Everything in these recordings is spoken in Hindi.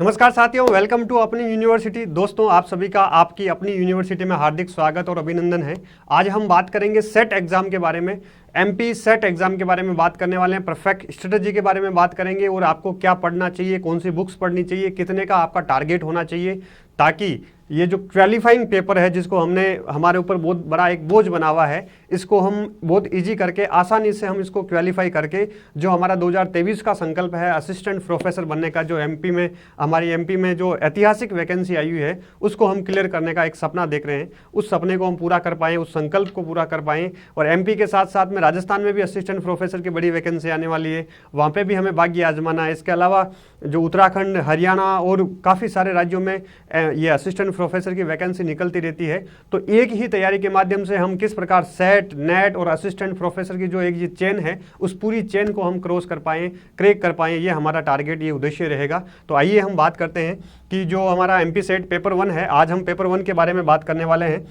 नमस्कार साथियों, वेलकम टू अपनी यूनिवर्सिटी। दोस्तों, आप सभी का आपकी अपनी यूनिवर्सिटी में हार्दिक स्वागत और अभिनंदन है। आज हम बात करेंगे सेट एग्जाम के बारे में। एमपी सेट एग्जाम के बारे में बात करने वाले हैं। परफेक्ट स्ट्रेटजी के बारे में बात करेंगे और आपको क्या पढ़ना चाहिए, कौन सी बुक्स पढ़नी चाहिए, कितने का आपका टारगेट होना चाहिए, ताकि ये जो क्वालिफाइंग पेपर है जिसको हमने हमारे ऊपर बहुत बड़ा एक बोझ बना हुआ है, इसको हम बहुत इजी करके आसानी से हम इसको क्वालिफाई करके जो हमारा 2023 का संकल्प है असिस्टेंट प्रोफेसर बनने का, जो एमपी में हमारी एमपी में जो ऐतिहासिक वैकेंसी आई हुई है उसको हम क्लियर करने का एक सपना देख रहे हैं। उस सपने को हम पूरा कर पाएँ, उस संकल्प को पूरा कर पाएँ। और एमपी के साथ साथ में राजस्थान में भी असिस्टेंट प्रोफेसर की बड़ी वैकेंसी आने वाली है, वहाँ पर भी हमें भाग्य आजमाना है। इसके अलावा जो उत्तराखंड, हरियाणा और काफ़ी सारे राज्यों में ये असिस्टेंट प्रोफेसर की वैकेंसी निकलती रहती है। तो एक ही तैयारी के माध्यम से हम किस प्रकार सेट, नेट और असिस्टेंट प्रोफेसर की जो एक ये चेन है उस पूरी चेन को हम क्रॉस कर पाएँ, क्रैक कर पाएँ, ये हमारा टारगेट, ये उद्देश्य रहेगा। तो आइए हम बात करते हैं कि जो हमारा एमपी सेट पेपर 1 है, आज हम पेपर 1 के बारे में बात करने वाले हैं।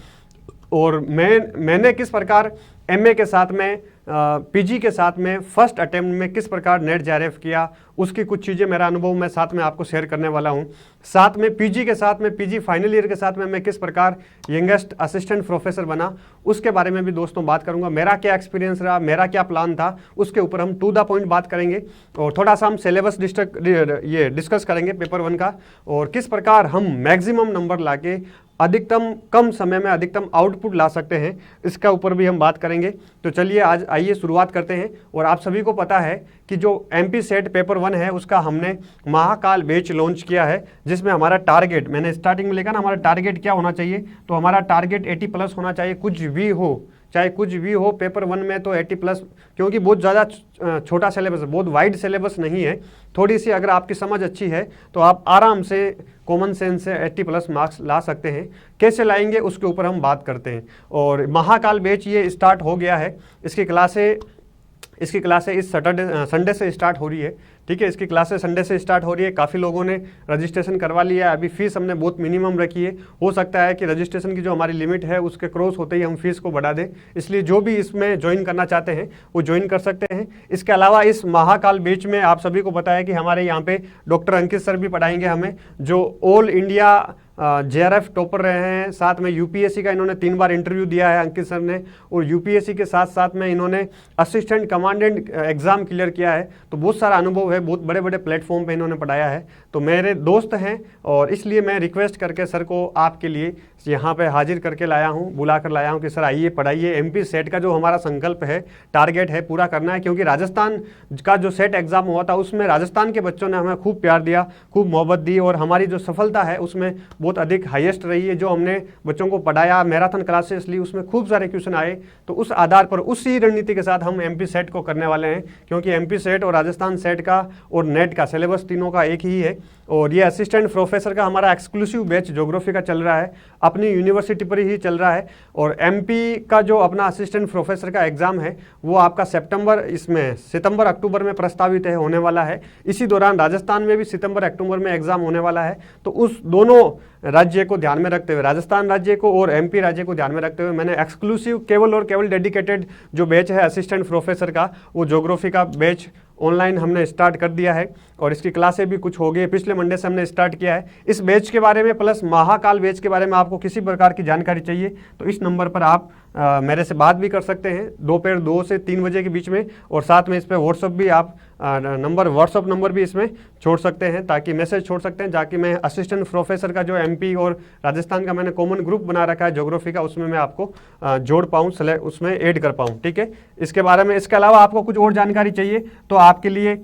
और मैंने किस प्रकार एमए के साथ में, पीजी के साथ में फर्स्ट अटेम्प्ट में किस प्रकार नेट जेआरएफ किया, उसकी कुछ चीज़ें, मेरा अनुभव मैं साथ में आपको शेयर करने वाला हूं। साथ में पीजी के साथ में, पीजी फाइनल ईयर के साथ में मैं किस प्रकार यंगेस्ट असिस्टेंट प्रोफेसर बना, उसके बारे में भी दोस्तों बात करूंगा। मेरा क्या एक्सपीरियंस रहा, मेरा क्या प्लान था, उसके ऊपर हम टू द पॉइंट बात करेंगे। और थोड़ा सा हम सिलेबस डिस्कस करेंगे पेपर 1 का, और किस प्रकार हम मैक्सिमम नंबर लाके अधिकतम कम समय में अधिकतम आउटपुट ला सकते हैं, इसका ऊपर भी हम बात करेंगे। तो चलिए आज आइए शुरुआत करते हैं। और आप सभी को पता है कि जो एमपी सेट पेपर 1 है उसका हमने महाकाल बैच लॉन्च किया है, जिसमें हमारा टारगेट, मैंने स्टार्टिंग में लिखा ना, हमारा टारगेट क्या होना चाहिए, तो हमारा टारगेट 80+ होना चाहिए। कुछ भी हो, चाहे कुछ भी हो, पेपर 1 में तो 80+, क्योंकि बहुत ज़्यादा छोटा सिलेबस है, बहुत वाइड सिलेबस नहीं है। थोड़ी सी अगर आपकी समझ अच्छी है तो आप आराम से कॉमन सेंस से 80+ मार्क्स ला सकते हैं। कैसे लाएंगे उसके ऊपर हम बात करते हैं। और महाकाल बैच ये स्टार्ट हो गया है, इसकी क्लासें इस संडे से स्टार्ट हो रही है। ठीक है, इसकी क्लासेस संडे से स्टार्ट हो रही है। काफ़ी लोगों ने रजिस्ट्रेशन करवा लिया है। अभी फीस हमने बहुत मिनिमम रखी है, हो सकता है कि रजिस्ट्रेशन की जो हमारी लिमिट है उसके क्रॉस होते ही हम फीस को बढ़ा दें, इसलिए जो भी इसमें ज्वाइन करना चाहते हैं वो ज्वाइन कर सकते हैं। इसके अलावा इस महाकाल बैच में आप सभी को पता है कि हमारे यहाँ पे डॉक्टर अंकित सर भी पढ़ाएंगे हमें, जो ऑल इंडिया जेआरएफ टॉपर रहे हैं। साथ में यूपीएससी का इन्होंने 3 बार इंटरव्यू दिया है अंकित सर ने, और यूपीएससी के साथ साथ में इन्होंने असिस्टेंट कमांडेंट एग्जाम क्लियर किया है। तो बहुत सारा अनुभव है, बहुत बड़े बड़े प्लेटफॉर्म पे इन्होंने पढ़ाया है। तो मेरे दोस्त हैं और इसलिए मैं रिक्वेस्ट करके सर को आपके लिए यहाँ पे हाजिर करके लाया हूँ, बुला कर लाया हूँ कि सर आइए पढ़ाइए। एमपी सेट का जो हमारा संकल्प है, टारगेट है, पूरा करना है। क्योंकि राजस्थान का जो सेट एग्जाम हुआ था उसमें राजस्थान के बच्चों ने हमें खूब प्यार दिया, खूब मोहब्बत दी, और हमारी जो सफलता है उसमें बहुत अधिक हाईएस्ट रही है। जो हमने बच्चों को पढ़ाया, मैराथन क्लासेस ली, उसमें खूब सारे क्वेश्चन आए। तो उस आधार पर, उसी रणनीति के साथ हम एमपी सेट को करने वाले हैं। क्योंकि एमपी सेट और राजस्थान सेट का और नेट का सिलेबस तीनों का एक ही है। और ये असिस्टेंट प्रोफेसर का हमारा एक्सक्लूसिव बैच ज्योग्राफी का चल रहा है, अपनी यूनिवर्सिटी पर ही चल रहा है। और एमपी का जो अपना असिस्टेंट प्रोफेसर का एग्जाम है वो आपका सितंबर अक्टूबर में प्रस्तावित है, होने वाला है। इसी दौरान राजस्थान में भी सितंबर अक्टूबर में एग्जाम होने वाला है। तो उस दोनों राज्य को ध्यान में रखते हुए, राजस्थान राज्य को और एमपी राज्य को ध्यान में रखते हुए, मैंने एक्सक्लूसिव केवल डेडिकेटेड जो बैच है असिस्टेंट प्रोफेसर का, वो ज्योग्राफी का बैच ऑनलाइन हमने स्टार्ट कर दिया है। और इसकी क्लासें भी कुछ हो गई, पिछले मंडे से हमने स्टार्ट किया है। इस बैच के बारे में प्लस महाकाल बैच के बारे में आपको किसी प्रकार की जानकारी चाहिए तो इस नंबर पर आप मेरे से बात भी कर सकते हैं दोपहर 2 से 3 बजे के बीच में। और साथ में इस पर व्हाट्सअप भी आप व्हाट्सअप नंबर भी इसमें छोड़ सकते हैं, ताकि मैसेज छोड़ सकते हैं, ताकि मैं असिस्टेंट प्रोफेसर का जो एमपी और राजस्थान का मैंने कॉमन ग्रुप बना रखा है ज्योग्राफी का, उसमें मैं आपको जोड़ पाऊँ, उसमें ऐड कर पाऊँ। ठीक है, इसके बारे में। इसके अलावा आपको कुछ और जानकारी चाहिए तो आपके लिए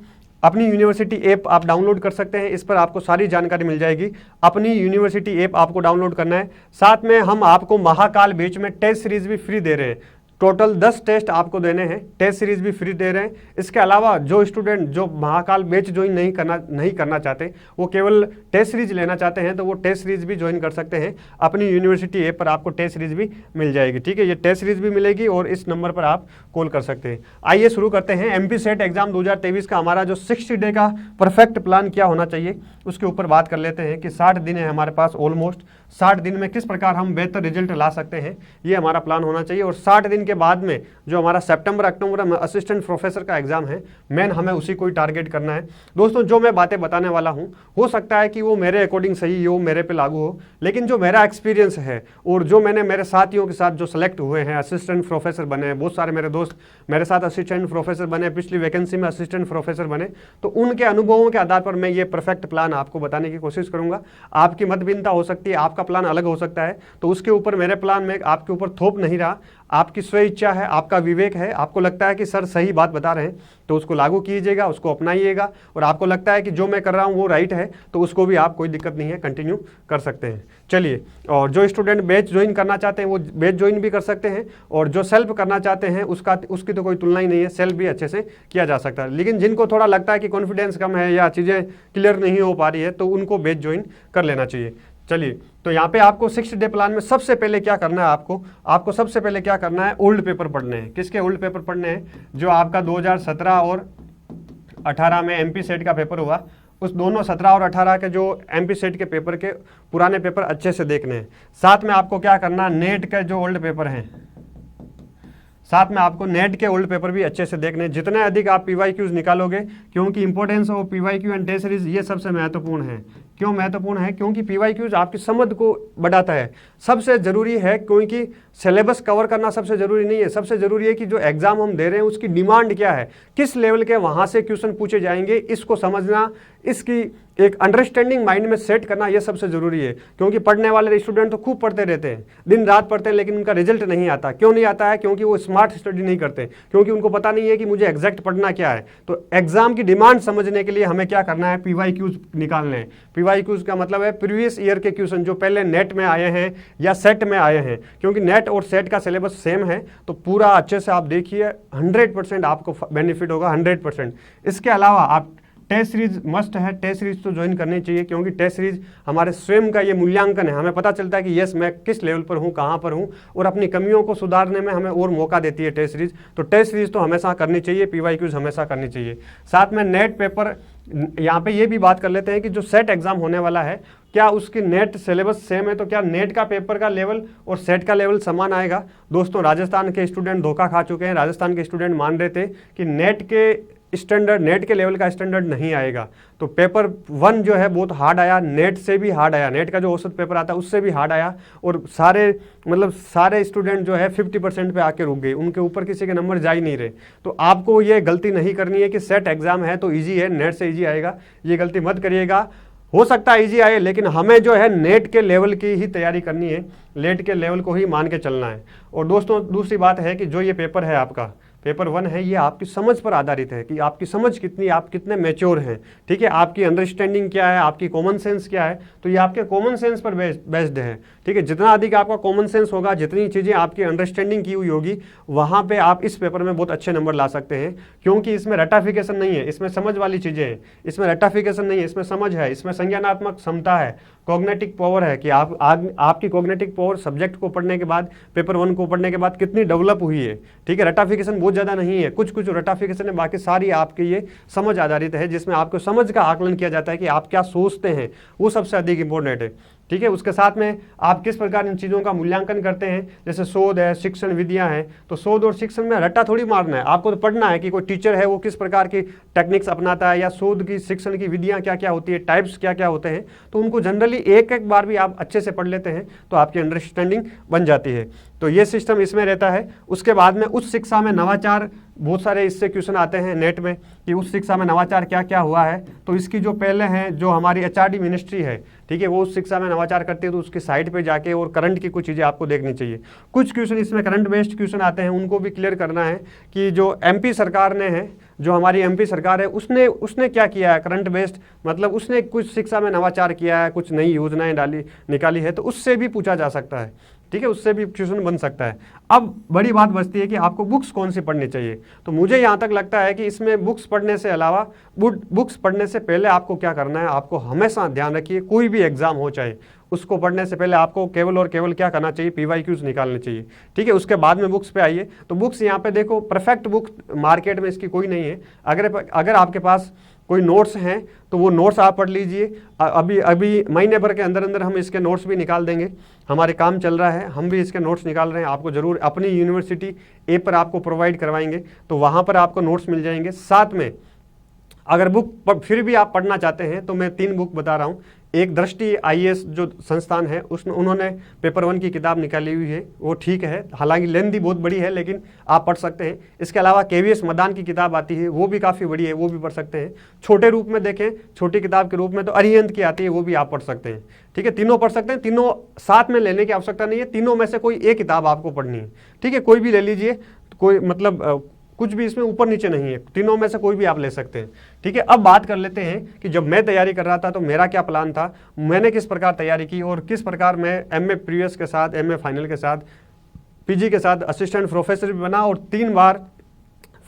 अपनी यूनिवर्सिटी ऐप आप डाउनलोड कर सकते हैं। इस पर आपको सारी जानकारी मिल जाएगी। अपनी यूनिवर्सिटी ऐप आपको डाउनलोड करना है। साथ में हम आपको महाकाल बैच में टेस्ट सीरीज भी फ्री दे रहे हैं। टोटल 10 टेस्ट आपको देने हैं, टेस्ट सीरीज भी फ्री दे रहे हैं। इसके अलावा जो स्टूडेंट जो महाकाल बैच ज्वाइन नहीं करना चाहते, वो केवल टेस्ट सीरीज लेना चाहते हैं, तो वो टेस्ट सीरीज भी ज्वाइन कर सकते हैं। अपनी यूनिवर्सिटी ऐप पर आपको टेस्ट सीरीज भी मिल जाएगी। ठीक है, ये टेस्ट सीरीज भी मिलेगी और इस नंबर पर आप कॉल कर सकते हैं। आइए शुरू करते हैं। एमपी सेट एग्जाम 2023 का हमारा जो 60 डे का परफेक्ट प्लान क्या होना चाहिए उसके ऊपर बात कर लेते हैं कि 60 दिन है हमारे पास ऑलमोस्ट। 60 दिन में किस प्रकार हम बेहतर रिजल्ट ला सकते हैं, ये हमारा प्लान होना चाहिए। और 60 दिन के के बाद में जो हमारा सितंबर अक्टूबर में असिस्टेंट प्रोफेसर का एग्जाम है, मेन हमें उसी को ही टारगेट करना है। दोस्तों जो मैं बातें बताने वाला हूँ हो सकता है कि वो मेरे अकॉर्डिंग सही हो, मेरे पे लागू हो, लेकिन जो मेरा एक्सपीरियंस है और जो मैंने मेरे साथियों के साथ जो सेलेक्ट हुए हैं, असिस्टेंट प्रोफेसर बने, बहुत सारे मेरे दोस्त मेरे साथ असिस्टेंट प्रोफेसर बने, पिछली वैकेंसी में असिस्टेंट प्रोफेसर बने, तो उनके अनुभवों के आधार पर मैं ये परफेक्ट प्लान आपको बताने की कोशिश करूंगा। आपकी मतभिन्नता हो सकती है, आपका प्लान अलग हो सकता है, तो उसके ऊपर मेरे प्लान में आपके ऊपर थोप नहीं रहा, आपकी स्व इच्छा है, आपका विवेक है, आपको लगता है कि सर सही बात बता रहे हैं तो उसको लागू कीजिएगा, उसको अपनाइएगा, और आपको लगता है कि जो मैं कर रहा हूँ वो राइट है तो उसको भी आप कोई दिक्कत नहीं है कंटिन्यू कर सकते हैं। चलिए, और जो स्टूडेंट बैच ज्वाइन करना चाहते हैं वो बैच ज्वाइन भी कर सकते हैं, और जो सेल्फ करना चाहते हैं उसकी तो कोई तुलना ही नहीं है, सेल्फ भी अच्छे से किया जा सकता है। लेकिन जिनको थोड़ा लगता है कि कॉन्फिडेंस कम है या चीज़ें क्लियर नहीं हो पा रही है तो उनको बैच ज्वाइन कर लेना चाहिए। चलिए, तो यहाँ पे आपको 60 डे प्लान में सबसे पहले क्या करना है, आपको सबसे पहले क्या करना है, ओल्ड पेपर पढ़ने हैं। किसके ओल्ड पेपर पढ़ने हैं? जो आपका 2017 और 18 में एमपी सेट का पेपर हुआ, उस दोनों 17 और 18 के जो एमपी सेट के पेपर के पुराने पेपर अच्छे से देखने हैं। साथ में आपको क्या करना, नेट के जो ओल्ड पेपर हैं, साथ में आपको नेट के ओल्ड पेपर भी अच्छे से देखने हैं। जितने अधिक आप पीवाईक्यूज निकालोगे, क्योंकि importance of PYQ and test series ये सबसे महत्वपूर्ण है। क्यों महत्वपूर्ण है? क्योंकि पीवाईक्यूज आपकी समझ को बढ़ाता है, सबसे जरूरी है, क्योंकि सिलेबस कवर करना सबसे जरूरी नहीं है। सबसे जरूरी है कि जो एग्जाम हम दे रहे हैं उसकी डिमांड क्या है, किस लेवल के वहां से क्वेश्चन पूछे जाएंगे, इसको समझना, इसकी एक अंडरस्टैंडिंग माइंड में सेट करना, यह सबसे जरूरी है। क्योंकि पढ़ने वाले स्टूडेंट तो खूब पढ़ते रहते हैं, दिन रात पढ़ते हैं, लेकिन उनका रिजल्ट नहीं आता। क्यों नहीं आता है? क्योंकि वो स्मार्ट स्टडी नहीं करते, क्योंकि उनको पता नहीं है कि मुझे एग्जैक्ट पढ़ना क्या है। तो एग्जाम की डिमांड समझने के लिए हमें क्या करना है, पीवाईक्यूज निकालने हैं। पीवाईक्यूज का मतलब है प्रीवियस ईयर के क्वेश्चन जो पहले नेट में आए हैं या सेट में आए हैं, क्योंकि नेट और सेट का सिलेबस सेम है, तो पूरा अच्छे से आप देखिए, 100% आपको बेनिफिट होगा, 100%। इसके अलावा आप टेस्ट सीरीज मस्ट है, टेस्ट सीरीज तो ज्वाइन करनी चाहिए, क्योंकि टेस्ट सीरीज हमारे स्वयं का ये मूल्यांकन है। हमें पता चलता है कि यस मैं किस लेवल पर हूँ, कहाँ पर हूँ, और अपनी कमियों को सुधारने में हमें और मौका देती है टेस्ट सीरीज। तो टेस्ट सीरीज तो हमेशा करनी चाहिए, पीवाईक्यूज हमेशा करनी चाहिए। साथ में नेट पेपर, यहाँ पे ये भी बात कर लेते हैं कि जो सेट एग्जाम होने वाला है, क्या उसकी नेट सिलेबस सेम है? तो क्या नेट का पेपर का लेवल और सेट का लेवल समान आएगा? दोस्तों, राजस्थान के स्टूडेंट धोखा खा चुके हैं। राजस्थान के स्टूडेंट मान रहे थे कि नेट के स्टैंडर्ड, नेट के लेवल का स्टैंडर्ड नहीं आएगा, तो पेपर 1 जो है बहुत हार्ड आया, नेट से भी हार्ड आया, नेट का जो औसत पेपर आता है उससे भी हार्ड आया, और सारे स्टूडेंट जो है 50% पे आके रुक गए, उनके ऊपर किसी के नंबर जा ही नहीं रहे। तो आपको ये गलती नहीं करनी है कि सेट एग्जाम है तो ईजी है, नेट से ईजी आएगा, ये गलती मत करिएगा। हो सकता है ईजी आए, लेकिन हमें जो है नेट के लेवल की ही तैयारी करनी है, नेट के लेवल को ही मान के चलना है। और दोस्तों, दूसरी बात है कि जो ये पेपर है आपका, पेपर 1 है, ये आपकी समझ पर आधारित है कि आपकी समझ कितनी, आप कितने मैच्योर हैं, ठीक है, आपकी अंडरस्टैंडिंग क्या है, आपकी कॉमन सेंस क्या है, तो ये आपके कॉमन सेंस पर बेस्ड है, ठीक है। जितना अधिक आपका कॉमन सेंस होगा, जितनी चीज़ें आपकी अंडरस्टैंडिंग की हुई होगी, वहाँ पे आप इस पेपर में बहुत अच्छे नंबर ला सकते हैं, क्योंकि इसमें रटाफिकेशन नहीं है, इसमें समझ वाली चीज़ें हैं, इसमें रटाफिकेशन नहीं है, इसमें समझ है, इसमें संज्ञानात्मक क्षमता है, कॉग्निटिव पावर है कि आपकी कॉग्निटिव पावर सब्जेक्ट को पढ़ने के बाद, पेपर 1 को पढ़ने के बाद कितनी डेवलप हुई है, ठीक है। रटाफिकेशन बहुत ज़्यादा नहीं है, कुछ रटाफिकेशन है, बाकी सारी आपकी ये समझ आधारित है, जिसमें आपको समझ का आकलन किया जाता है कि आप क्या सोचते हैं, वो सबसे अधिक इंपॉर्टेंट है, ठीक है। उसके साथ में आप किस प्रकार इन चीज़ों का मूल्यांकन करते हैं, जैसे शोध है, शिक्षण विधियां हैं, तो शोध और शिक्षण में रट्टा थोड़ी मारना है, आपको तो पढ़ना है कि कोई टीचर है वो किस प्रकार की टेक्निक्स अपनाता है, या शोध की शिक्षण की विधियां क्या क्या होती है, टाइप्स क्या क्या होते हैं, तो उनको जनरली एक एक बार भी आप अच्छे से पढ़ लेते हैं तो आपकी अंडरस्टैंडिंग बन जाती है। तो ये सिस्टम इसमें रहता है। उसके बाद में उच्च शिक्षा में नवाचार, बहुत सारे इससे क्वेश्चन आते हैं नेट में कि उच्च शिक्षा में नवाचार क्या क्या हुआ है, तो इसकी जो पहले हैं, जो हमारी एचआरडी मिनिस्ट्री है, ठीक है, वो उच्च शिक्षा में नवाचार करती है, तो उसकी साइट पे जाके और करंट की कुछ चीज़ें आपको देखनी चाहिए। कुछ क्वेश्चन इसमें करंट बेस्ड क्वेश्चन आते हैं, उनको भी क्लियर करना है कि जो एमपी सरकार ने है, जो हमारी एमपी सरकार है, उसने क्या किया है करंट बेस्ड, मतलब उसने कुछ शिक्षा में नवाचार किया है, कुछ नई योजनाएं निकाली है, तो उससे भी पूछा जा सकता है, ठीक है, उससे भी क्वेश्चन बन सकता है। अब बड़ी बात बचती है कि आपको बुक्स कौन सी पढ़नी चाहिए। तो मुझे यहाँ तक लगता है कि इसमें बुक्स पढ़ने से अलावा, बुक्स पढ़ने से पहले आपको क्या करना है, आपको हमेशा ध्यान रखिए, कोई भी एग्जाम हो चाहे, उसको पढ़ने से पहले आपको केवल और केवल क्या करना चाहिए, पीवाईक्यूज निकालने चाहिए, ठीक है। उसके बाद में बुक्स पे आइए। तो बुक्स यहाँ पे देखो, परफेक्ट बुक मार्केट में इसकी कोई नहीं है। अगर आपके पास कोई नोट्स हैं तो वो नोट्स आप पढ़ लीजिए। अभी अभी महीने भर के अंदर अंदर हम इसके नोट्स भी निकाल देंगे, हमारे काम चल रहा है, हम भी इसके नोट्स निकाल रहे हैं, आपको ज़रूर अपनी यूनिवर्सिटी ऐप पर आपको प्रोवाइड करवाएंगे, तो वहाँ पर आपको नोट्स मिल जाएंगे। साथ में अगर बुक फिर भी आप पढ़ना चाहते हैं तो मैं 3 बुक बता रहा हूँ। एक दृष्टि IAS जो संस्थान है उसमें उन्होंने पेपर 1 की किताब निकाली हुई है, वो ठीक है, हालांकि लेंथी बहुत बड़ी है लेकिन आप पढ़ सकते हैं। इसके अलावा KVS मदान की किताब आती है, वो भी काफ़ी बड़ी है, वो भी पढ़ सकते हैं। छोटे रूप में देखें, छोटी किताब के रूप में तो अरिहंत की आती है, वो भी आप पढ़ सकते हैं। ठीक है, तीनों पढ़ सकते हैं, तीनों साथ में लेने की आवश्यकता नहीं है, तीनों में से कोई एक किताब आपको पढ़नी है। ठीक है, कोई भी ले लीजिए, कोई मतलब कुछ भी इसमें ऊपर नीचे नहीं है, तीनों में से कोई भी आप ले सकते हैं। ठीक है, अब बात कर लेते हैं कि जब मैं तैयारी कर रहा था तो मेरा क्या प्लान था, मैंने किस प्रकार तैयारी की और किस प्रकार मैं MA प्रीवियस के साथ, MA फाइनल के साथ, PG के साथ असिस्टेंट प्रोफेसर भी बना और 3 बार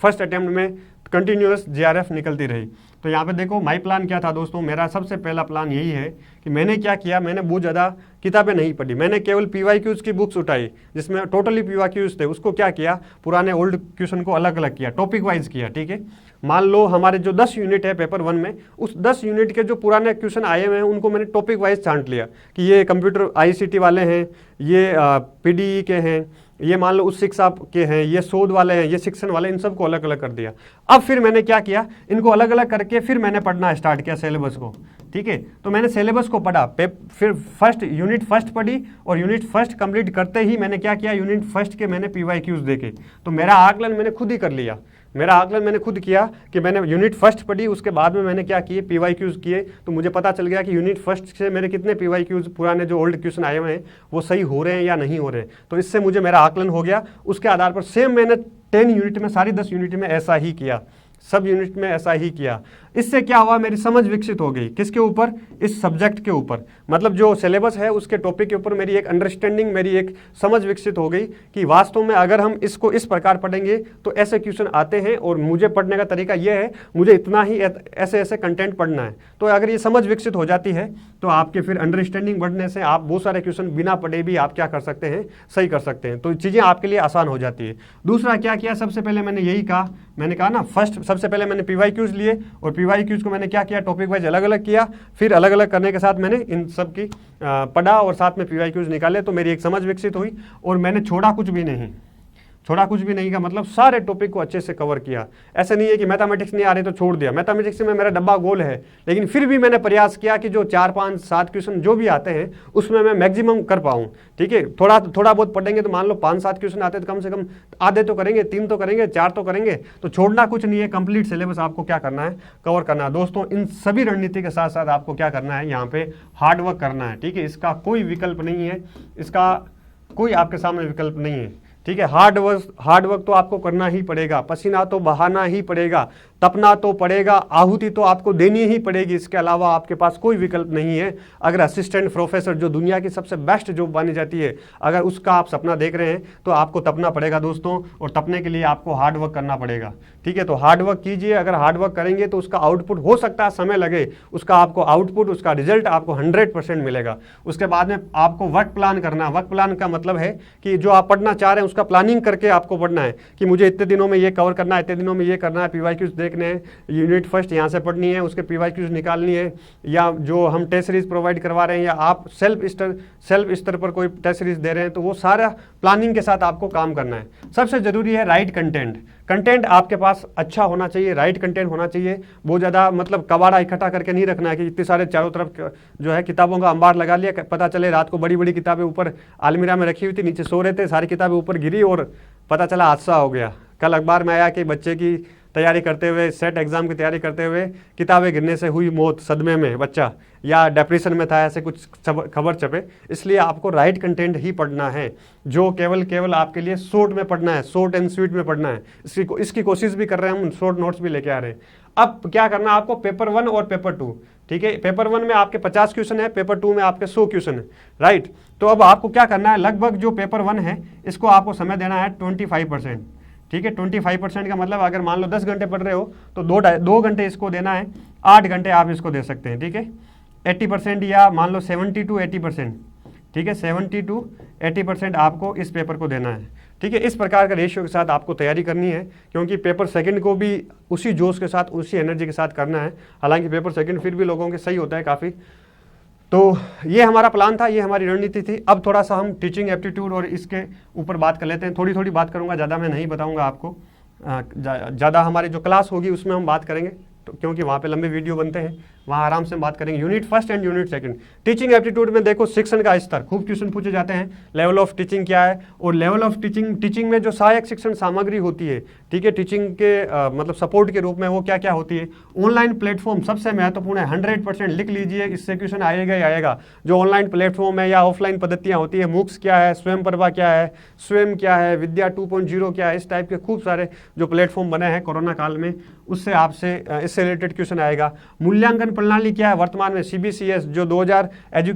फर्स्ट अटेम्प्ट में कंटिन्यूअस JRF निकलती रही। तो यहाँ पे देखो माई प्लान क्या था दोस्तों, मेरा सबसे पहला प्लान यही है कि मैंने क्या किया, मैंने बहुत ज़्यादा किताबें नहीं पढ़ी, मैंने केवल PYQs की बुक्स उठाई जिसमें टोटली PYQs थे, उसको क्या किया, पुराने ओल्ड क्वेश्चन को अलग अलग किया, टॉपिक वाइज किया। ठीक है, मान लो हमारे जो 10 यूनिट है पेपर 1 में, उस 10 यूनिट के जो पुराने क्वेश्चन आए हुए हैं उनको मैंने टॉपिक वाइज छांट लिया कि ये कंप्यूटर ICT वाले हैं, ये PDE के हैं, ये मान लो उस शिक्षा के हैं, ये शोध वाले हैं, ये शिक्षण वाले, इन सबको अलग अलग कर दिया। अब फिर मैंने क्या किया, इनको अलग अलग करके फिर मैंने पढ़ना स्टार्ट किया सिलेबस को। ठीक है, तो मैंने सिलेबस को पढ़ा, फिर यूनिट फर्स्ट पढ़ी और यूनिट फर्स्ट कंप्लीट करते ही मैंने क्या किया, यूनिट फर्स्ट के मैंने PYQs देखे। तो मेरा आकलन मैंने खुद ही कर लिया, मेरा आकलन मैंने खुद किया कि मैंने यूनिट फर्स्ट पढ़ी, उसके बाद में मैंने क्या किए, PYQs किए। तो मुझे पता चल गया कि यूनिट फर्स्ट से मेरे कितने PYQs पुराने जो ओल्ड क्वेश्चन आए हुए हैं वो सही हो रहे हैं या नहीं हो रहे हैं। तो इससे मुझे मेरा आकलन हो गया। उसके आधार पर सेम मैंने 10 यूनिट में, सारी 10 यूनिट में ऐसा ही किया, सब यूनिट में ऐसा ही किया। इससे क्या हुआ, मेरी समझ विकसित हो गई, किसके ऊपर, इस सब्जेक्ट के ऊपर, मतलब जो सिलेबस है उसके टॉपिक के ऊपर मेरी एक अंडरस्टैंडिंग, मेरी एक समझ विकसित हो गई कि वास्तव में अगर हम इसको इस प्रकार पढ़ेंगे तो ऐसे क्वेश्चन आते हैं और मुझे पढ़ने का तरीका यह है, मुझे इतना ही ऐसे ऐसे कंटेंट पढ़ना है। तो अगर ये समझ विकसित हो जाती है तो आपके फिर अंडरस्टैंडिंग बढ़ने से आप बहुत सारे क्वेश्चन बिना पढ़े भी आप क्या कर सकते हैं, सही कर सकते हैं। तो चीज़ें आपके लिए आसान हो जाती है। दूसरा क्या किया, सबसे पहले मैंने यही कहा, मैंने कहा ना फर्स्ट, सबसे पहले मैंने PYQs लिए और PYQs को मैंने क्या किया, टॉपिक वाइज अलग अलग किया, फिर अलग अलग करने के साथ मैंने इन सब की पढ़ा और साथ में PYQs निकाले। तो मेरी एक समझ विकसित हुई और मैंने छोड़ा कुछ भी नहीं, छोड़ा कुछ भी नहीं का मतलब सारे टॉपिक को अच्छे से कवर किया। ऐसे नहीं है कि मैथमेटिक्स नहीं आ रही तो छोड़ दिया, मैथमेटिक्स में मेरा डब्बा गोल है, लेकिन फिर भी मैंने प्रयास किया कि जो 4, 5, 7 क्वेश्चन जो भी आते हैं उसमें मैं मैक्सिमम कर पाऊँ। ठीक है, थोड़ा बहुत पढ़ेंगे तो मान लो 5, 7 क्वेश्चन आते हैं तो कम से कम आधे तो करेंगे, 3 तो करेंगे, 4 तो करेंगे। तो छोड़ना कुछ नहीं है, कंप्लीट सिलेबस आपको क्या करना है, कवर करना है। दोस्तों इन सभी रणनीति के साथ साथ आपको क्या करना है, यहाँ पे हार्डवर्क करना है। ठीक है, इसका कोई विकल्प नहीं है, इसका कोई आपके सामने विकल्प नहीं है। ठीक है, हार्ड वर्क तो आपको करना ही पड़ेगा, पसीना तो बहाना ही पड़ेगा, तपना तो पड़ेगा, आहुति तो आपको देनी ही पड़ेगी, इसके अलावा आपके पास कोई विकल्प नहीं है। अगर असिस्टेंट प्रोफेसर जो दुनिया की सबसे बेस्ट जॉब मानी जाती है, अगर उसका आप सपना देख रहे हैं तो आपको तपना पड़ेगा दोस्तों, और तपने के लिए आपको हार्ड वर्क करना पड़ेगा। ठीक है, तो हार्ड वर्क कीजिए। अगर हार्ड वर्क करेंगे तो उसका आउटपुट हो सकता है समय लगे, उसका आपको आउटपुट, उसका रिजल्ट आपको 100% मिलेगा। उसके बाद में आपको वर्क प्लान करना। वर्क प्लान का मतलब है कि जो आप पढ़ना चाह रहे हैं उसका प्लानिंग करके आपको पढ़ना है कि मुझे इतने दिनों में ये कवर करना है, इतने दिनों में ये करना है, PYQs देखने हैं, यूनिट फर्स्ट यहाँ से पढ़नी है, उसके PYQs निकालनी है, या जो हम टेस्ट सीरीज प्रोवाइड करवा रहे हैं या आप सेल्फ स्तर पर कोई टेस्ट सीरीज दे रहे हैं, तो वो सारा प्लानिंग के साथ आपको काम करना है। सबसे जरूरी है राइट कंटेंट आपके पास अच्छा होना चाहिए, राइट कंटेंट होना चाहिए। बहुत ज़्यादा मतलब कबाड़ा इकट्ठा करके नहीं रखना है कि इतने सारे चारों तरफ जो है किताबों का अंबार लगा लिया, पता चले रात को बड़ी बड़ी किताबें ऊपर अलमीरा में रखी हुई थी, नीचे सो रहे थे, सारी किताबें ऊपर गिरी और पता चला हादसा हो गया। कल अखबार में आया कि बच्चे की तैयारी करते हुए, सेट एग्जाम की तैयारी करते हुए किताबें गिरने से हुई मौत, सदमे में बच्चा, या डिप्रेशन में था, ऐसे कुछ खबर छपे। इसलिए आपको राइट कंटेंट ही पढ़ना है, जो केवल आपके लिए शॉर्ट में पढ़ना है, शॉर्ट एंड स्वीट में पढ़ना है। इसकी कोशिश भी कर रहे हैं हम, शॉर्ट नोट्स भी लेके आ रहे हैं। अब क्या करना है आपको, पेपर 1 और पेपर 2। ठीक है, पेपर 1 में आपके 50 क्वेश्चन है, पेपर 2 में आपके 100 क्वेश्चन है, राइट। तो अब आपको क्या करना है, लगभग जो पेपर 1 है इसको आपको समय देना है 25%। ठीक है, 25% का मतलब अगर मान लो 10 घंटे पढ़ रहे हो तो 2 घंटे इसको देना है, 8 घंटे आप इसको दे सकते हैं। ठीक है, 80% या मान लो 70 to 80%। ठीक है, 70 to 80% आपको इस पेपर को देना है। ठीक है, इस प्रकार का रेशियो के साथ आपको तैयारी करनी है, क्योंकि पेपर सेकंड को भी उसी जोश के साथ, उसी एनर्जी के साथ करना है। हालांकि पेपर सेकंड फिर भी लोगों के सही होता है काफ़ी। तो ये हमारा प्लान था, ये हमारी रणनीति थी। अब थोड़ा सा हम टीचिंग एप्टीट्यूड और इसके ऊपर बात कर लेते हैं। थोड़ी थोड़ी बात करूँगा, ज़्यादा मैं नहीं बताऊँगा आपको। ज़्यादा हमारी जो क्लास होगी उसमें हम बात करेंगे, तो क्योंकि वहाँ पे लंबे वीडियो बनते हैं, वहाँ आराम से हम बात करेंगे। Unit first and unit second teaching aptitude में देखो शिक्षण का स्तर, खूब क्वेश्चन पूछे जाते हैं। लेवल ऑफ टीचिंग क्या है, और लेवल ऑफ टीचिंग में जो सहायक शिक्षण सामग्री होती है, ठीक है, टीचिंग के मतलब सपोर्ट के रूप में वो क्या क्या होती है। ऑनलाइन प्लेटफॉर्म सबसे महत्वपूर्ण है, 100% लिख लीजिए, इससे क्वेश्चन आएगा ही आएगा। जो ऑनलाइन प्लेटफॉर्म है या ऑफलाइन पद्धतियाँ होती है, मूक्स क्या है, स्वयं प्रभा क्या है, स्वयं क्या है, विद्या 2.0 क्या है, इस टाइप के खूब सारे जो प्लेटफॉर्म बने हैं कोरोना काल में, उससे आपसे इससे रिलेटेड क्वेश्चन आएगा। मूल्यांकन प्रणाली क्या है वर्तमान में, CBCS जो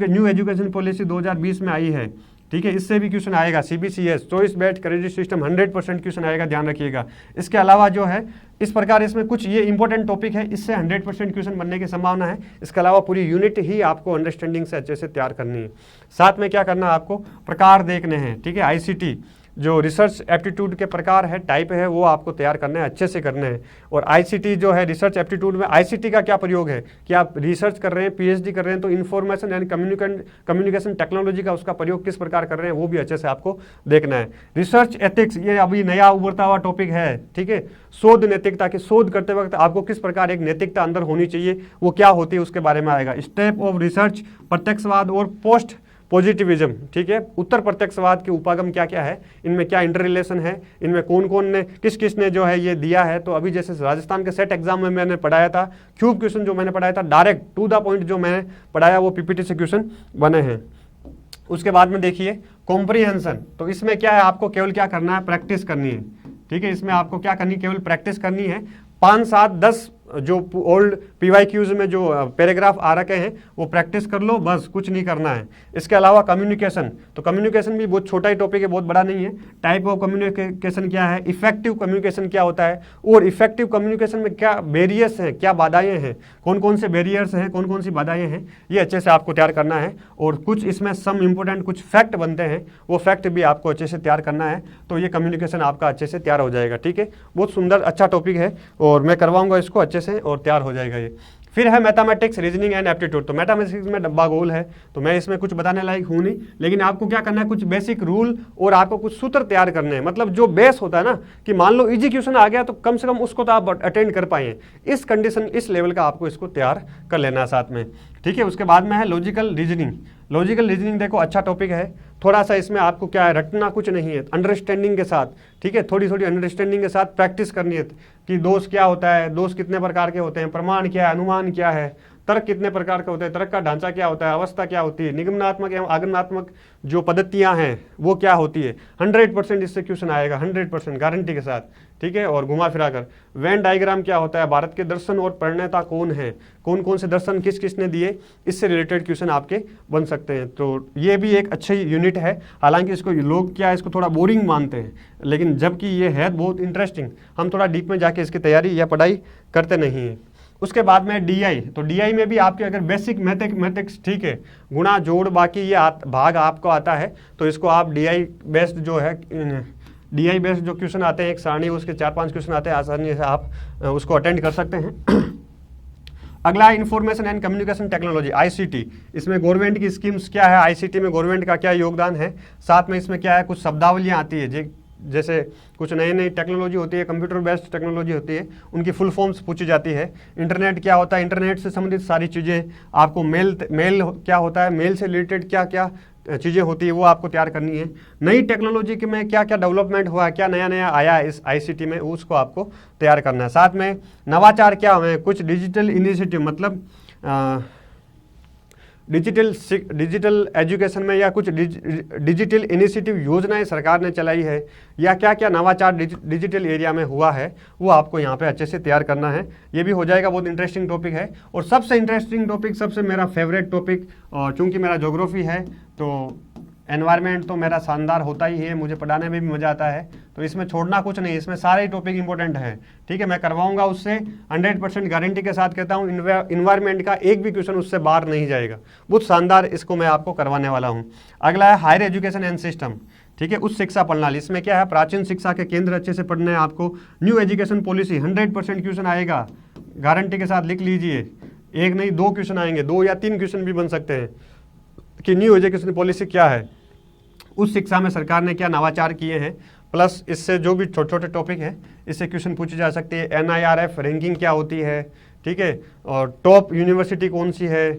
न्यू एजुकेशन पॉलिसी 2020 में आई है, ठीक है, इससे भी क्वेश्चन आएगा। CBCS choice based credit system 100% question आएगा, ध्यान रखिएगा। इसके अलावा जो है इस प्रकार इसमें कुछ ये इंपॉर्टेंट टॉपिक है, इससे 100% क्वेश्चन बनने की संभावना है। इसके अलावा पूरी यूनिट ही आपको अंडरस्टैंडिंग से अच्छे से तैयार करनी है। साथ में क्या करना है, आपको प्रकार देखने हैं, ठीक है, ICT जो रिसर्च एप्टीट्यूड के प्रकार है, टाइप है, वो आपको तैयार करना है, अच्छे से करने हैं। और ICT जो है रिसर्च एप्टीट्यूड में ICT का क्या प्रयोग है कि आप रिसर्च कर रहे हैं, PhD कर रहे हैं, तो इन्फॉर्मेशन एंड कम्युनिकेशन टेक्नोलॉजी का उसका प्रयोग किस प्रकार कर रहे हैं, वो भी अच्छे से आपको देखना है। रिसर्च एथिक्स ये अभी नया उभरता हुआ टॉपिक है, ठीक है। शोध नैतिकता की, शोध करते वक्त आपको किस प्रकार एक नैतिकता अंदर होनी चाहिए, वो क्या होती है, उसके बारे में आएगा। स्टेप ऑफ रिसर्च, प्रत्यक्षवाद और पोस्ट पॉजिटिविज्म, ठीक है, उत्तर प्रत्यक्षवाद के उपागम क्या क्या है, इनमें क्या इंटर रिलेशन है, इनमें कौन कौन ने किस ने जो है ये दिया है। तो अभी जैसे राजस्थान के सेट एग्जाम में मैंने पढ़ाया था, क्यूब क्वेश्चन जो मैंने पढ़ाया था, डायरेक्ट टू द पॉइंट जो मैंने पढ़ाया वो PPT से क्वेश्चन बने हैं। उसके बाद में देखिए कॉम्प्रीहेंशन, तो इसमें क्या है, आपको केवल क्या करना है, प्रैक्टिस करनी है, ठीक है। इसमें आपको क्या करनी, केवल प्रैक्टिस करनी है। 5, 7, 10 जो ओल्ड PYQs में जो पैराग्राफ आ रखे हैं वो प्रैक्टिस कर लो, बस कुछ नहीं करना है। इसके अलावा कम्युनिकेशन, तो कम्युनिकेशन भी बहुत छोटा ही टॉपिक है, बहुत बड़ा नहीं है। टाइप ऑफ कम्युनिकेशन क्या है, इफेक्टिव कम्युनिकेशन क्या होता है, और इफेक्टिव कम्युनिकेशन में क्या बैरियर्स हैं, क्या बाधाएं हैं, कौन कौन से बैरियर्स हैं, कौन कौन सी बाधाएं हैं, ये अच्छे से आपको तैयार करना है। और कुछ इसमें सम इंपॉर्टेंट कुछ फैक्ट बनते हैं, वो फैक्ट भी आपको अच्छे से तैयार करना है, तो ये कम्युनिकेशन आपका अच्छे से तैयार हो जाएगा, ठीक है। बहुत सुंदर अच्छा टॉपिक है और मैं करवाऊंगा इसको अच्छे से और तैयार हो जाएगा ये। फिर है मैथमेटिक्स, रीजनिंग एंड एप्टीट्यूड, तो मैथमेटिक्स में डब्बा गोल है, तो मैं इसमें कुछ बताने लायक हूँ नहीं, लेकिन आपको क्या करना है, कुछ बेसिक रूल और आपको कुछ सूत्र तैयार करने हैं। मतलब जो बेस होता है ना, कि मान लो इजी क्वेश्चन आ गया तो कम से कम उसको तो आप अटेंड कर पाए, इस कंडीशन, इस लेवल का आपको इसको तैयार कर लेना है साथ में, ठीक है। उसके बाद में है लॉजिकल रीजनिंग। लॉजिकल रीजनिंग देखो अच्छा टॉपिक है, थोड़ा सा इसमें आपको क्या है, रटना कुछ नहीं है, अंडरस्टैंडिंग के साथ, ठीक है, थोड़ी थोड़ी अंडरस्टैंडिंग के साथ प्रैक्टिस करनी है कि दोष क्या होता है, दोष कितने प्रकार के होते हैं, प्रमाण क्या है, अनुमान क्या है, तर्क कितने प्रकार के होते हैं, तर्क का ढांचा क्या होता है, अवस्था क्या होती है, निगमनात्मक एवं आगमनात्मक जो पद्धतियां हैं वो क्या होती है। 100% इससे क्वेश्चन आएगा, 100% गारंटी के साथ, ठीक है। और घुमा फिरा कर वेन डायग्राम क्या होता है, भारत के दर्शन और प्रणेता कौन है, कौन कौन से दर्शन किस किस ने दिए, इससे रिलेटेड क्वेश्चन आपके बन सकते हैं। तो ये भी एक अच्छी यूनिट है, हालांकि इसको लोग क्या है, इसको थोड़ा बोरिंग मानते हैं, लेकिन जबकि ये है बहुत इंटरेस्टिंग, हम थोड़ा डीप में जाके इसकी तैयारी या पढ़ाई करते नहीं हैं। उसके बाद में DI, तो DI में भी आपके अगर बेसिक मैथमेटिक्स, ठीक है, गुणा जोड़ बाकी ये भाग आपको आता है, तो इसको आप DI बेस्ड जो है, DI बेस्ड जो क्वेश्चन आते हैं, एक सारणी उसके 4-5 क्वेश्चन आते हैं, आसानी से आप उसको अटेंड कर सकते हैं। अगला information and communication technology, ICT, इसमें गवर्नमेंट की स्कीम्स क्या है, ICT में गवर्नमेंट का क्या योगदान है, साथ में इसमें क्या है, कुछ शब्दावलियाँ आती है, जैसे कुछ नई नई टेक्नोलॉजी होती है, कंप्यूटर बेस्ड टेक्नोलॉजी होती है, उनकी फुल फॉर्म्स पूछी जाती है। इंटरनेट क्या होता है, इंटरनेट से संबंधित सारी चीज़ें, आपको मेल क्या होता है, मेल से रिलेटेड क्या क्या चीज़ें होती है, वो आपको तैयार करनी है। नई टेक्नोलॉजी के में क्या क्या डेवलपमेंट हुआ है, क्या नया नया आया है इस ICT में, उसको आपको तैयार करना है। साथ में नवाचार क्या हुए, कुछ डिजिटल इनिशिएटिव, मतलब डिजिटल एजुकेशन में या कुछ डिजिटल इनिशिएटिव योजनाएं सरकार ने चलाई है, या क्या क्या नवाचार डिजिटल एरिया में हुआ है, वो आपको यहाँ पे अच्छे से तैयार करना है। ये भी हो जाएगा, बहुत इंटरेस्टिंग टॉपिक है। और सबसे इंटरेस्टिंग टॉपिक, सबसे मेरा फेवरेट टॉपिक, और चूँकि मेरा ज्योग्राफी है तो एनवायरनमेंट तो मेरा शानदार होता ही है, मुझे पढ़ाने में भी मज़ा आता है, तो इसमें छोड़ना कुछ नहीं, इसमें सारे टॉपिक इंपॉर्टेंट है, ठीक है। मैं करवाऊंगा उससे 100% गारंटी के साथ कहता हूँ, इन्वायरमेंट का एक भी क्वेश्चन उससे बाहर नहीं जाएगा, बहुत शानदार इसको मैं आपको करवाने वाला हूँ। अगला है हायर एजुकेशन एंड सिस्टम, ठीक है, उस शिक्षा प्रणाली। इसमें क्या है, प्राचीन शिक्षा के केंद्र अच्छे से पढ़ने हैं आपको। न्यू एजुकेशन पॉलिसी 100% क्वेश्चन आएगा, गारंटी के साथ लिख लीजिए। एक नहीं 2 क्वेश्चन आएंगे, 2 या 3 क्वेश्चन भी बन सकते हैं कि न्यू एजुकेशन पॉलिसी क्या है, उस शिक्षा में सरकार ने क्या नवाचार किए हैं, प्लस इससे जो भी छोटे छोटे टॉपिक है इससे क्वेश्चन पूछे जा सकते हैं। NIRF रैंकिंग क्या होती है, ठीक है, और टॉप यूनिवर्सिटी कौन सी है,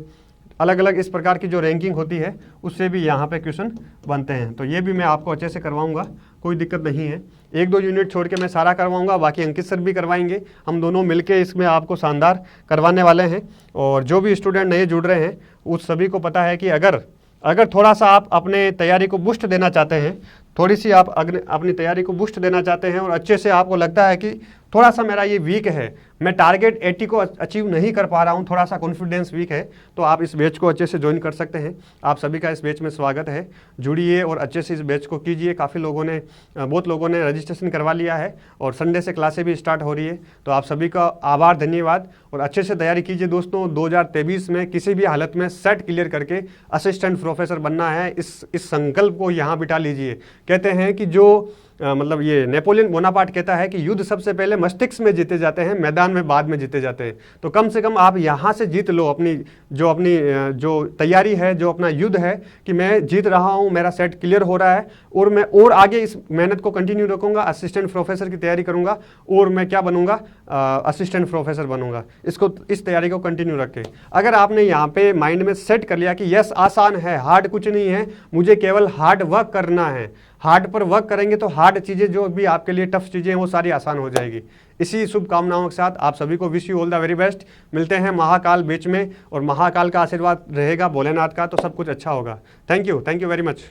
अलग अलग इस प्रकार की जो रैंकिंग होती है उससे भी यहाँ पे क्वेश्चन बनते हैं। तो ये भी मैं आपको अच्छे से करवाऊंगा, कोई दिक्कत नहीं है। 1-2 यूनिट छोड़ के मैं सारा करवाऊंगा, बाकी अंकित सर भी करवाएंगे। हम दोनों मिलके इसमें आपको शानदार करवाने वाले हैं। और जो भी स्टूडेंट नए जुड़ रहे हैं उस सभी को पता है कि अगर थोड़ा सा आप अपने तैयारी को बूस्ट देना चाहते हैं, थोड़ी सी आप अपनी तैयारी को बूस्ट देना चाहते हैं और अच्छे से आपको लगता है कि थोड़ा सा मेरा ये वीक है, मैं टारगेट 80 को अचीव नहीं कर पा रहा हूँ, थोड़ा सा कॉन्फिडेंस वीक है, तो आप इस बैच को अच्छे से ज्वाइन कर सकते हैं। आप सभी का इस बैच में स्वागत है, जुड़िए और अच्छे से इस बैच को कीजिए। बहुत लोगों ने रजिस्ट्रेशन करवा लिया है और संडे से क्लासें भी स्टार्ट हो रही है। तो आप सभी का आभार, धन्यवाद, और अच्छे से तैयारी कीजिए दोस्तों। 2023 में किसी भी हालत में सेट क्लियर करके असिस्टेंट प्रोफेसर बनना है, इस संकल्प को यहाँ बिठा लीजिए। कहते हैं कि मतलब ये नेपोलियन बोनापार्ट कहता है कि युद्ध सबसे पहले मस्तिष्क में जीते जाते हैं, मैदान में बाद में जीते जाते हैं। तो कम से कम आप यहाँ से जीत लो अपनी जो तैयारी है, जो अपना युद्ध है कि मैं जीत रहा हूँ, मेरा सेट क्लियर हो रहा है और मैं और आगे इस मेहनत को कंटिन्यू रखूँगा, असिस्टेंट प्रोफेसर की तैयारी करूँगा और मैं क्या बनूँगा, असिस्टेंट प्रोफेसर बनूँगा। इस तैयारी को कंटिन्यू रखें। अगर आपने यहाँ पे माइंड में सेट कर लिया कि यस आसान है, हार्ड कुछ नहीं है, मुझे केवल हार्ड वर्क करना है, हार्ड पर वर्क करेंगे तो हार्ड चीज़ें जो भी आपके लिए टफ चीज़ें हैं वो सारी आसान हो जाएगी। इसी शुभकामनाओं के साथ आप सभी को wish you all the very best. मिलते हैं महाकाल बीच में, और महाकाल का आशीर्वाद रहेगा भोलेनाथ का, तो सब कुछ अच्छा होगा। Thank you very much.